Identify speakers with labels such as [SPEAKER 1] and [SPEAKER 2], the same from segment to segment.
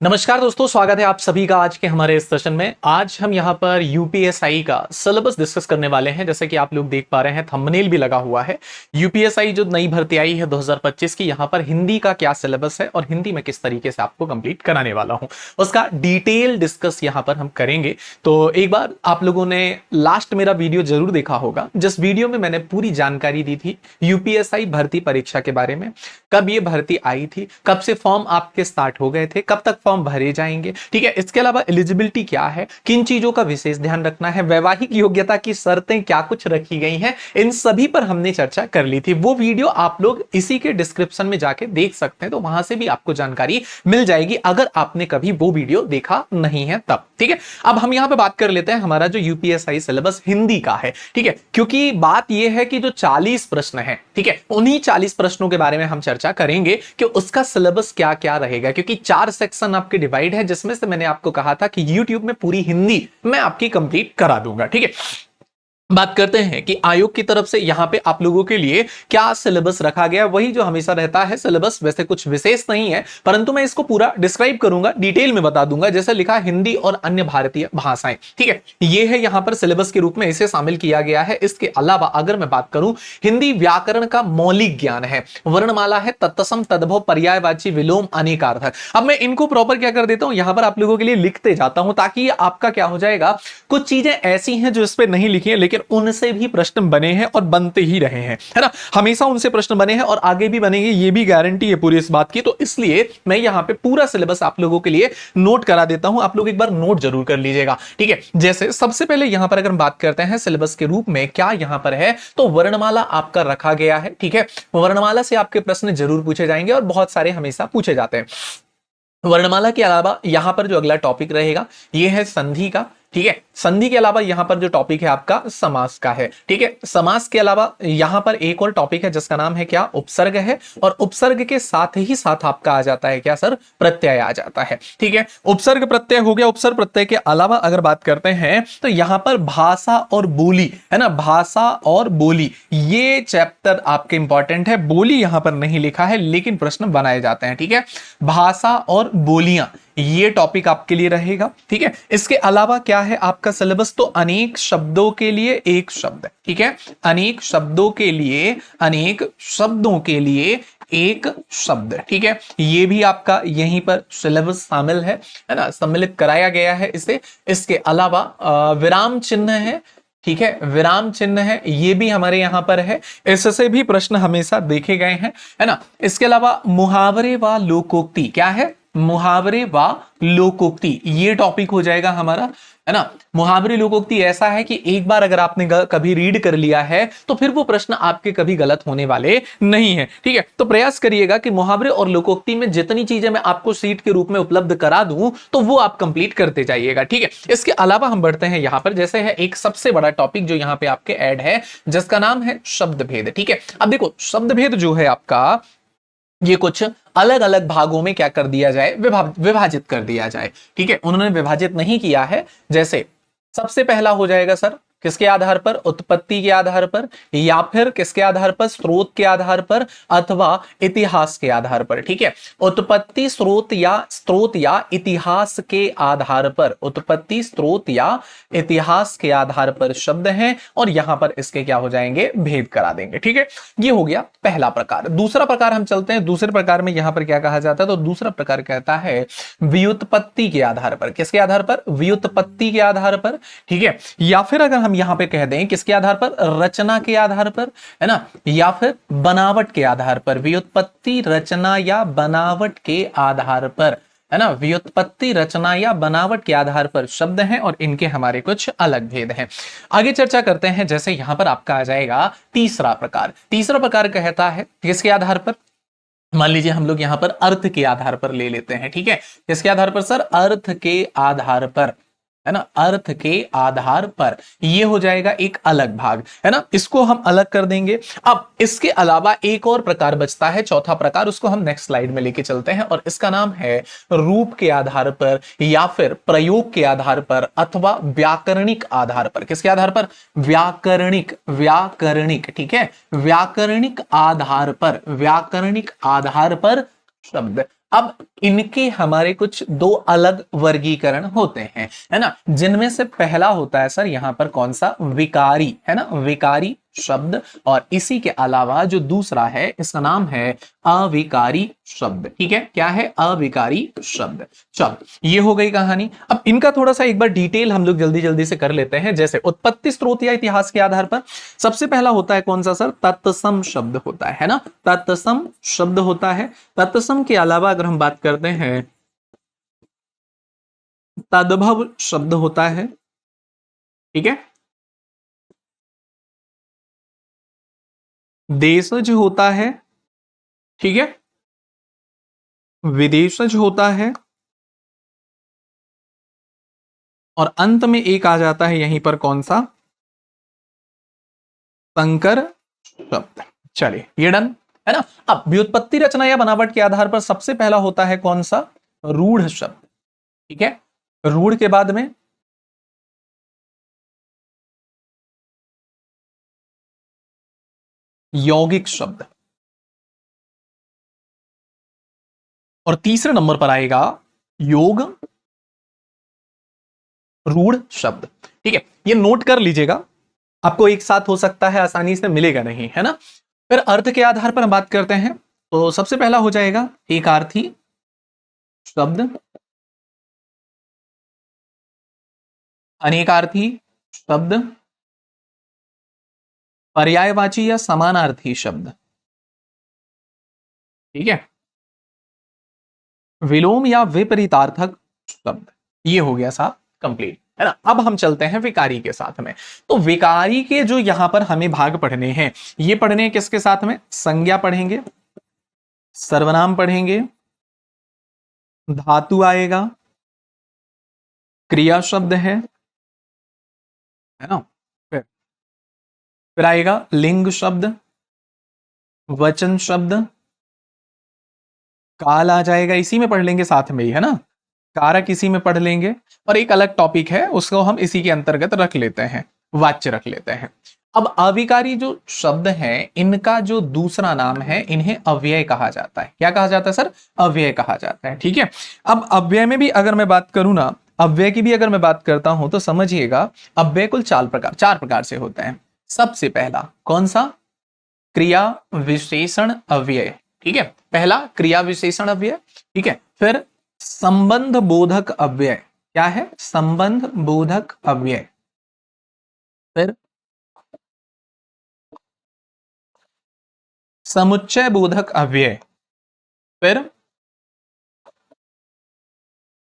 [SPEAKER 1] नमस्कार दोस्तों, स्वागत है आप सभी का आज के हमारे इस सेशन में। आज हम यहाँ पर यूपीएसआई का सिलेबस डिस्कस करने वाले हैं। जैसे कि आप लोग देख पा रहे हैं, थंबनेल भी लगा हुआ है। यूपीएसआई जो नई भर्ती आई है 2025 की, यहाँ पर हिंदी का क्या सिलेबस है और हिंदी में किस तरीके से आपको कंप्लीट कराने वाला हूँ, उसका डिटेल डिस्कस यहाँ पर हम करेंगे। तो एक बार आप लोगों ने लास्ट मेरा वीडियो जरूर देखा होगा, जिस वीडियो में मैंने पूरी जानकारी दी थी यूपीएसआई भर्ती परीक्षा के बारे में। कब ये भर्ती आई थी, कब से फॉर्म आपके स्टार्ट हो गए थे, कब तक फॉर्म भरे जाएंगे, ठीक है। इसके अलावा एलिजिबिलिटी क्या है, किन चीजों का विशेष ध्यान रखना है, वैवाहिक योग्यता की शर्तें क्या कुछ रखी गई हैं, इन सभी पर हमने चर्चा कर ली थी। वो वीडियो आप लोग इसी के डिस्क्रिप्शन में जाके देख सकते हैं, तो वहां से भी आपको जानकारी मिल जाएगी अगर आपने कभी वो वीडियो देखा नहीं है तब, ठीक है। अब हम यहां पे बात कर लेते हैं हमारा जो यूपीएसआई सिलेबस हिंदी का है, ठीक है। क्योंकि बात यह है कि जो 40 प्रश्न है, ठीक है, उन्हीं 40 प्रश्नों के बारे में हम चर्चा करेंगे कि उसका सिलेबस क्या क्या रहेगा। क्योंकि 4 सेक्शन आपके डिवाइड है, जिसमें से मैंने आपको कहा था कि YouTube में पूरी हिंदी मैं आपकी कंप्लीट करा दूंगा, ठीक है। बात करते हैं कि आयोग की तरफ से यहां पे आप लोगों के लिए क्या सिलेबस रखा गया। वही जो हमेशा रहता है सिलेबस, वैसे कुछ विशेष नहीं है, परंतु मैं इसको पूरा डिस्क्राइब करूंगा, डिटेल में बता दूंगा। जैसे लिखा हिंदी और अन्य भारतीय भाषाएं, ठीक है, ये है यहां पर सिलेबस के रूप में इसे शामिल किया गया है। इसके अलावा अगर मैं बात करूं, हिंदी व्याकरण का मौलिक ज्ञान है, वर्णमाला है, तत्सम तद्भव पर्यायवाची विलोम अनेकार्थक। अब मैं इनको प्रॉपर क्या कर देता हूं, यहां पर आप लोगों के लिए लिखते जाता हूं, ताकि आपका क्या हो जाएगा, कुछ चीजें ऐसी हैं जो इस पे नहीं लिखी है, लेकिन उनसे भी प्रश्न बने हैं और बनते ही रहे हैं, है ना। हमेशा उनसे प्रश्न बने हैं और आगे भी बनेंगे, ये भी गारंटी है पूरी इस बात की। तो इसलिए मैं यहां पे पूरा सिलेबस आप लोगों के लिए नोट करा देता हूं, आप लोग एक बार नोट जरूर कर लीजिएगा, ठीक है। जैसे सबसे पहले यहां पर अगर हम बात करते हैं सिलेबस के रूप में क्या यहां पर है, तो वर्णमाला आपका रखा गया है, ठीक है। वर्णमाला से आपके प्रश्न जरूर पूछे जाएंगे और बहुत सारे हमेशा पूछे जाते हैं। वर्णमाला के अलावा यहां पर जो अगला टॉपिक रहेगा ये है संधि का, ठीक है। संधि के अलावा यहां पर जो टॉपिक है आपका समास का है, ठीक है। समास के अलावा यहां पर एक और टॉपिक है जिसका नाम है क्या, उपसर्ग है। और उपसर्ग के साथ ही साथ आपका आ जाता है क्या सर, प्रत्यय आ जाता है, ठीक है। उपसर्ग प्रत्यय हो गया। उपसर्ग प्रत्यय के अलावा अगर बात करते हैं तो यहां पर भाषा और बोली है ना, भाषा और बोली, ये चैप्टर आपके इंपॉर्टेंट है। बोली यहां पर नहीं लिखा है लेकिन प्रश्न बनाए जाते हैं, ठीक है। भाषा और बोलियां, ये टॉपिक आपके लिए रहेगा, ठीक है। इसके अलावा क्या है आपका सिलेबस, तो अनेक शब्दों के लिए एक शब्द, ठीक है। अनेक शब्दों के लिए, अनेक शब्दों के लिए एक शब्द, ठीक है। ये भी आपका यहीं पर सिलेबस शामिल है ना, सम्मिलित कराया गया है इसे। इसके अलावा विराम चिन्ह है, ठीक है, विराम चिन्ह है, ये भी हमारे यहां पर है। इससे भी प्रश्न हमेशा देखे गए हैं, है ना। इसके अलावा मुहावरे व लोकोक्ति, क्या है, मुहावरे व लोकोक्ति, ये टॉपिक हो जाएगा हमारा, है ना। मुहावरे लोकोक्ति ऐसा है कि एक बार अगर आपने कभी रीड कर लिया है तो फिर वो प्रश्न आपके कभी गलत होने वाले नहीं है, ठीक है। तो प्रयास करिएगा कि मुहावरे और लोकोक्ति में जितनी चीजें मैं आपको सीट के रूप में उपलब्ध करा दूं तो वो आप कंप्लीट करते जाइएगा, ठीक है। इसके अलावा हम बढ़ते हैं यहां पर, जैसे है एक सबसे बड़ा टॉपिक जो यहां पे आपके ऐड है, जिसका नाम है शब्द भेद, ठीक है। अब देखो शब्द भेद जो है आपका, ये कुछ अलग अलग भागों में क्या कर दिया जाए, विभाजित कर दिया जाए, ठीक है। उन्होंने विभाजित नहीं किया है। जैसे सबसे पहला हो जाएगा सर किसके आधार पर, उत्पत्ति के आधार पर, या फिर किसके आधार पर, स्रोत के आधार पर, अथवा इतिहास के आधार पर, ठीक है। उत्पत्ति स्रोत या इतिहास के आधार पर, उत्पत्ति स्रोत या इतिहास के आधार पर शब्द हैं और यहां पर इसके क्या हो जाएंगे, भेद करा देंगे, ठीक है। ये हो गया पहला प्रकार। दूसरा प्रकार हम चलते हैं, दूसरे प्रकार में यहां पर क्या कहा जाता है, तो दूसरा प्रकार कहता है व्युत्पत्ति के आधार पर। किसके आधार पर, व्युत्पत्ति के आधार पर, ठीक है। या फिर अगर हम यहां पे कह दें किसके आधार पर, रचना के आधार पर, है ना, या फिर बनावट के आधार पर, व्युत्पत्ति रचना या बनावट के आधार पर, है ना, व्युत्पत्ति रचना या बनावट के आधार पर शब्द हैं और इनके हमारे कुछ अलग भेद हैं। आगे चर्चा करते हैं। जैसे यहां पर आपका आ जाएगा तीसरा प्रकार। तीसरा प्रकार कहता है किसके आधार पर, मान लीजिए हम लोग यहां पर अर्थ के आधार पर ले लेते हैं, ठीक है। किसके आधार पर सर, अर्थ के आधार पर, है ना, अर्थ के आधार पर, ये हो जाएगा एक अलग भाग, है ना, इसको हम अलग कर देंगे। अब इसके अलावा एक और प्रकार बचता है, चौथा प्रकार, उसको हम नेक्स्ट स्लाइड में लेके चलते हैं और इसका नाम है रूप के आधार पर या फिर प्रयोग के आधार पर अथवा व्याकरणिक आधार पर। किसके आधार पर, व्याकरणिक, व्याकरणिक, ठीक है, व्याकरणिक आधार पर, व्याकरणिक आधार पर शब्द। अब इनके हमारे कुछ दो अलग वर्गीकरण होते हैं, है ना, जिनमें से पहला होता है सर यहां पर कौन सा, विकारी, है ना, विकारी शब्द। और इसी के अलावा जो दूसरा है इसका नाम है अविकारी शब्द। ठीक है, क्या है, अविकारी शब्द। चलो ये हो गई कहानी। अब इनका थोड़ा सा एक बार डिटेल हम लोग जल्दी जल्दी से कर लेते हैं। जैसे उत्पत्ति, स्रोत या इतिहास के आधार पर सबसे पहला होता है कौन सा सर, तत्सम शब्द होता है ना, तत्सम शब्द होता है। तत्सम के अलावा अगर हम बात करते हैं तद्भव शब्द होता है। ठीक है, देशज होता है। ठीक है, विदेशज होता है। और अंत में एक आ जाता है यहीं पर कौन सा, संकर शब्द। चलिए ये डन है ना। अब व्युत्पत्ति, रचना या बनावट के आधार पर सबसे पहला होता है कौन सा, रूढ़ शब्द। ठीक है, रूढ़ के बाद में यौगिक शब्द। और तीसरे नंबर पर आएगा योग रूढ़ शब्द। ठीक है, ये नोट कर लीजिएगा, आपको एक साथ हो सकता है आसानी से मिलेगा नहीं, है ना। फिर अर्थ के आधार पर हम बात करते हैं तो सबसे पहला हो जाएगा एकार्थी शब्द, अनेकार्थी शब्द, पर्यायवाची या समानार्थी शब्द। ठीक है, विलोम या विपरीतार्थक शब्द। ये हो गया साहब कंप्लीट, है ना। अब हम चलते हैं विकारी के साथ में। तो विकारी के जो यहां पर हमें भाग पढ़ने हैं, ये पढ़ने हैं किसके साथ में, संज्ञा पढ़ेंगे, सर्वनाम पढ़ेंगे, धातु आएगा, क्रिया शब्द है ना, फिर आएगा लिंग शब्द, वचन शब्द, काल आ जाएगा, इसी में पढ़ लेंगे साथ में ही, है ना, कारक इसी में पढ़ लेंगे। और एक अलग टॉपिक है उसको हम इसी के अंतर्गत रख लेते हैं, वाच्य रख लेते हैं। अब अविकारी जो शब्द हैं इनका जो दूसरा नाम है, इन्हें अव्यय कहा जाता है। क्या कहा जाता है सर, अव्यय कहा जाता है। ठीक है, अब अव्यय में भी अगर मैं बात करूं ना, अव्यय की भी अगर मैं बात करता हूं तो समझिएगा, अव्यय कुल चार प्रकार से होते हैं। सबसे पहला कौन सा, क्रिया विशेषण अव्यय। ठीक है, पहला क्रिया विशेषण अव्यय। ठीक है, फिर संबंध बोधक अव्यय। क्या है, संबंध बोधक अव्यय। फिर समुच्चय बोधक अव्यय। फिर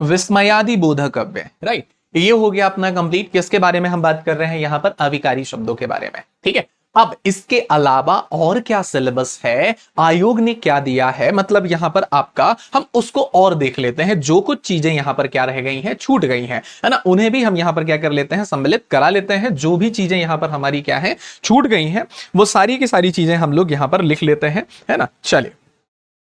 [SPEAKER 1] विस्मयादि बोधक अव्यय। राइट, ये हो गया अपना कंप्लीट। किसके बारे में हम बात कर रहे हैं यहां पर, अविकारी शब्दों के बारे में। ठीक है, अब इसके अलावा और क्या सिलेबस है, आयोग ने क्या दिया है, मतलब यहां पर आपका हम उसको और देख लेते हैं। जो कुछ चीजें यहां पर क्या रह गई हैं, छूट गई हैं, है ना, उन्हें भी हम यहां पर क्या कर लेते हैं, सम्मिलित करा लेते हैं। जो भी चीजें यहां पर हमारी क्या है, छूट गई हैं, वो सारी की सारी चीजें हम लोग यहां पर लिख लेते हैं, है ना। चलिए,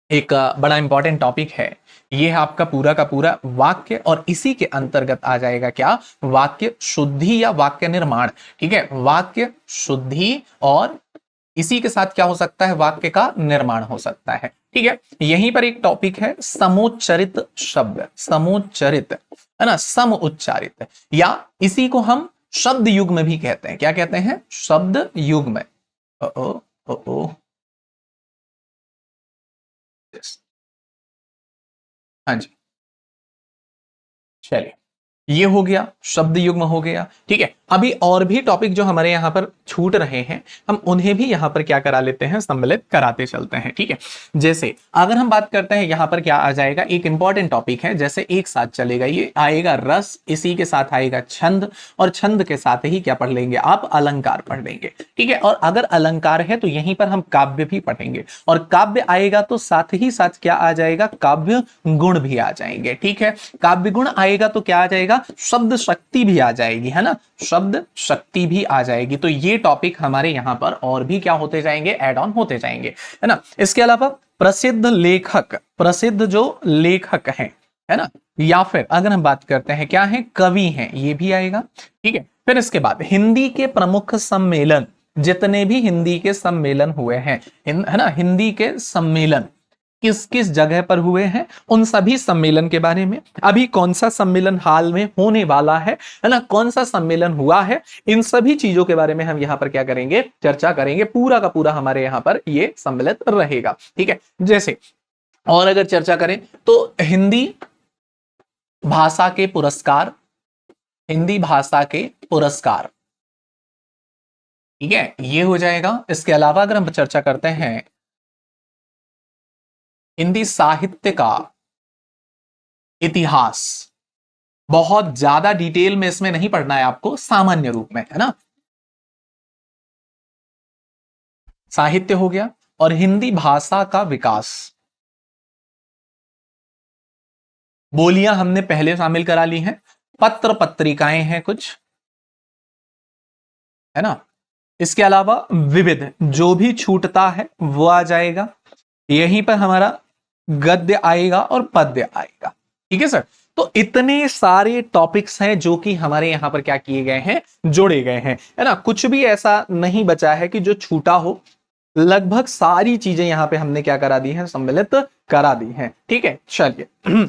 [SPEAKER 1] एक बड़ा इंपॉर्टेंट टॉपिक है ये है आपका पूरा का पूरा वाक्य, और इसी के अंतर्गत आ जाएगा क्या, वाक्य शुद्धि या वाक्य निर्माण। ठीक है, वाक्य शुद्धि, और इसी के साथ क्या हो सकता है, वाक्य का निर्माण हो सकता है। ठीक है, यहीं पर एक टॉपिक है समोच्चरित शब्द, समोच्चरित, है ना, सम उच्चारित, या इसी को हम शब्द युग्म भी कहते हैं। क्या कहते हैं, शब्द युग्म। ओ ओ ओ ओ हाँ जी, चलिए ये हो गया, शब्द युग्म हो गया। ठीक है, अभी और भी टॉपिक जो हमारे यहां पर छूट रहे हैं, हम उन्हें भी यहां पर क्या करा लेते हैं, सम्मिलित कराते चलते हैं। ठीक है, जैसे अगर हम बात करते हैं यहां पर क्या आ जाएगा, एक इंपॉर्टेंट टॉपिक है, जैसे एक साथ चलेगा, ये आएगा रस, इसी के साथ आएगा छंद, और छंद के साथ ही क्या पढ़ लेंगे आप, अलंकार पढ़ लेंगे। ठीक है, और अगर अलंकार है तो यहीं पर हम काव्य भी पढ़ेंगे, और काव्य आएगा तो साथ ही साथ क्या आ जाएगा, काव्य गुण भी आ जाएंगे। ठीक है, काव्य गुण आएगा तो क्या आ जाएगा, शब्द शक्ति भी आ जाएगी, है ना, शब्द शक्ति भी आ जाएगी। तो ये टॉपिक हमारे यहां पर और भी क्या होते जाएंगे, ऐड ऑन होते जाएंगे, है ना। इसके अलावा प्रसिद्ध लेखक, प्रसिद्ध जो लेखक हैं, है ना, या फिर अगर हम बात करते हैं क्या है, कवि हैं, ये भी आएगा। ठीक है, फिर इसके बाद हिंदी के प्रमुख सम्मेलन, जितने भी हिंदी के सम्मेलन हुए हैं, है ना, हिंदी के सम्मेलन, किस किस जगह पर हुए हैं, उन सभी सम्मेलन के बारे में, अभी कौन सा सम्मेलन हाल में होने वाला है ना, कौन सा सम्मेलन हुआ है, इन सभी चीजों के बारे में हम यहां पर क्या करेंगे, चर्चा करेंगे। पूरा का पूरा हमारे यहां पर ये सम्मिलित रहेगा। ठीक है, जैसे और अगर चर्चा करें तो हिंदी भाषा के पुरस्कार, हिंदी भाषा के पुरस्कार, ठीक है, ये हो जाएगा। इसके अलावा अगर हम चर्चा करते हैं हिंदी साहित्य का इतिहास, बहुत ज्यादा डिटेल में इसमें नहीं पढ़ना है आपको, सामान्य रूप में, है ना। साहित्य हो गया, और हिंदी भाषा का विकास, बोलियां हमने पहले शामिल करा ली हैं, पत्र पत्रिकाएं हैं कुछ, है ना। इसके अलावा विविध, जो भी छूटता है वो आ जाएगा, यहीं पर हमारा गद्य आएगा और पद्य आएगा। ठीक है सर, तो इतने सारे टॉपिक्स हैं जो कि हमारे यहां पर क्या किए गए हैं, जोड़े गए हैं, है ना। कुछ भी ऐसा नहीं बचा है कि जो छूटा हो, लगभग सारी चीजें यहां पे हमने क्या करा दी है, सम्मिलित करा दी हैं। ठीक है, चलिए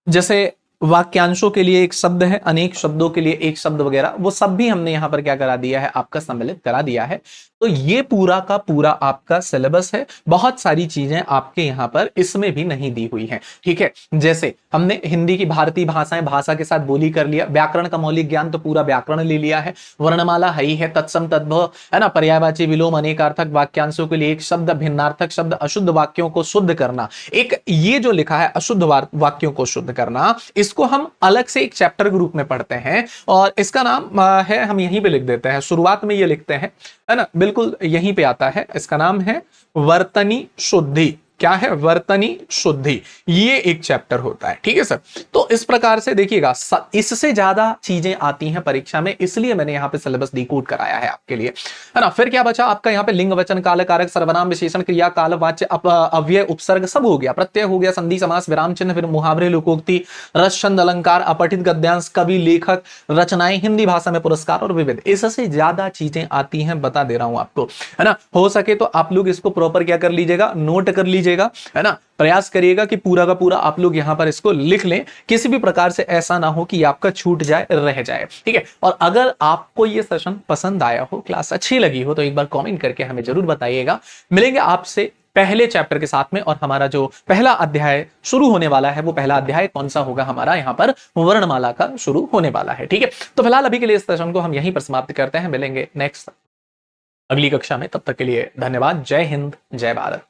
[SPEAKER 1] जैसे वाक्यांशों के लिए एक शब्द है, अनेक शब्दों के लिए एक शब्द वगैरह, वो सब भी हमने यहां पर क्या करा दिया है, आपका सम्मिलित करा दिया है। तो ये पूरा का पूरा आपका सिलेबस है। बहुत सारी चीजें आपके यहां पर इसमें भी नहीं दी हुई हैं। ठीक है, जैसे हमने हिंदी की भारतीय भाषाएं, भाषा के साथ बोली कर लिया, व्याकरण का मौलिक ज्ञान तो पूरा व्याकरण ले लिया है, वर्णमाला है ही है, तत्सम तद्भव, है ना, पर्यायवाची विलोम, अनेकार्थक वाक्यांशों के लिए एक शब्द, भिन्नार्थक शब्द, अशुद्ध वाक्यों को शुद्ध करना, एक ये जो लिखा है अशुद्ध वाक्यों को शुद्ध करना, इसको हम अलग से एक चैप्टर के रूप में पढ़ते हैं, और इसका नाम है, हम यहीं पे लिख देते हैं, शुरुआत में ये लिखते हैं, है ना, बिल्कुल यहीं पे आता है। इसका नाम है वर्तनी शुद्धि। क्या है, वर्तनी शुद्धि, ये एक चैप्टर होता है। ठीक है सर, तो इस प्रकार से देखिएगा, इससे ज्यादा चीजें आती हैं परीक्षा में, इसलिए मैंने यहां पे सिलेबस डिकोड कराया है आपके लिए, है ना। फिर क्या बचा आपका यहाँ पे, लिंग वचन काल कारक सर्वनाम विशेषण क्रिया काल वाच्य अव्यय उपसर्ग सब हो गया, प्रत्यय हो गया, संधि समास विराम चिन्ह, फिर मुहावरे लोकोक्ति, रस छंद अलंकार, अपठित गद्यांश, कवि लेखक, रचनाएं, हिंदी भाषा में पुरस्कार और विविध। इससे ज्यादा चीजें आती हैं, बता दे रहा हूं आपको, है ना। हो सके तो आप लोग इसको प्रॉपर क्या कर लीजिएगा, नोट कर लीजिएगा, है ना। प्रयास करिएगा कि पूरा का पूरा आप लोग यहां पर इसको लिख लें, किसी भी प्रकार से ऐसा ना हो कि आपका छूट जाए, रह जाए। ठीक है, और अगर आपको ये सेशन पसंद आया हो, क्लास अच्छी लगी हो, तो एक बार कमेंट करके हमें जरूर बताइएगा। मिलेंगे आपसे पहले चैप्टर के साथ में, और हमारा जो पहला अध्याय शुरू होने वाला है, वो पहला अध्याय कौन सा होगा, हमारा यहां पर वर्णमाला का शुरू होने वाला है। ठीक है, तो फिलहाल अभी के लिए इस सेशन को हम यहीं पर समाप्त करते हैं, मिलेंगे नेक्स्ट अगली कक्षा में, तब तक के लिए धन्यवाद। जय हिंद, जय भारत।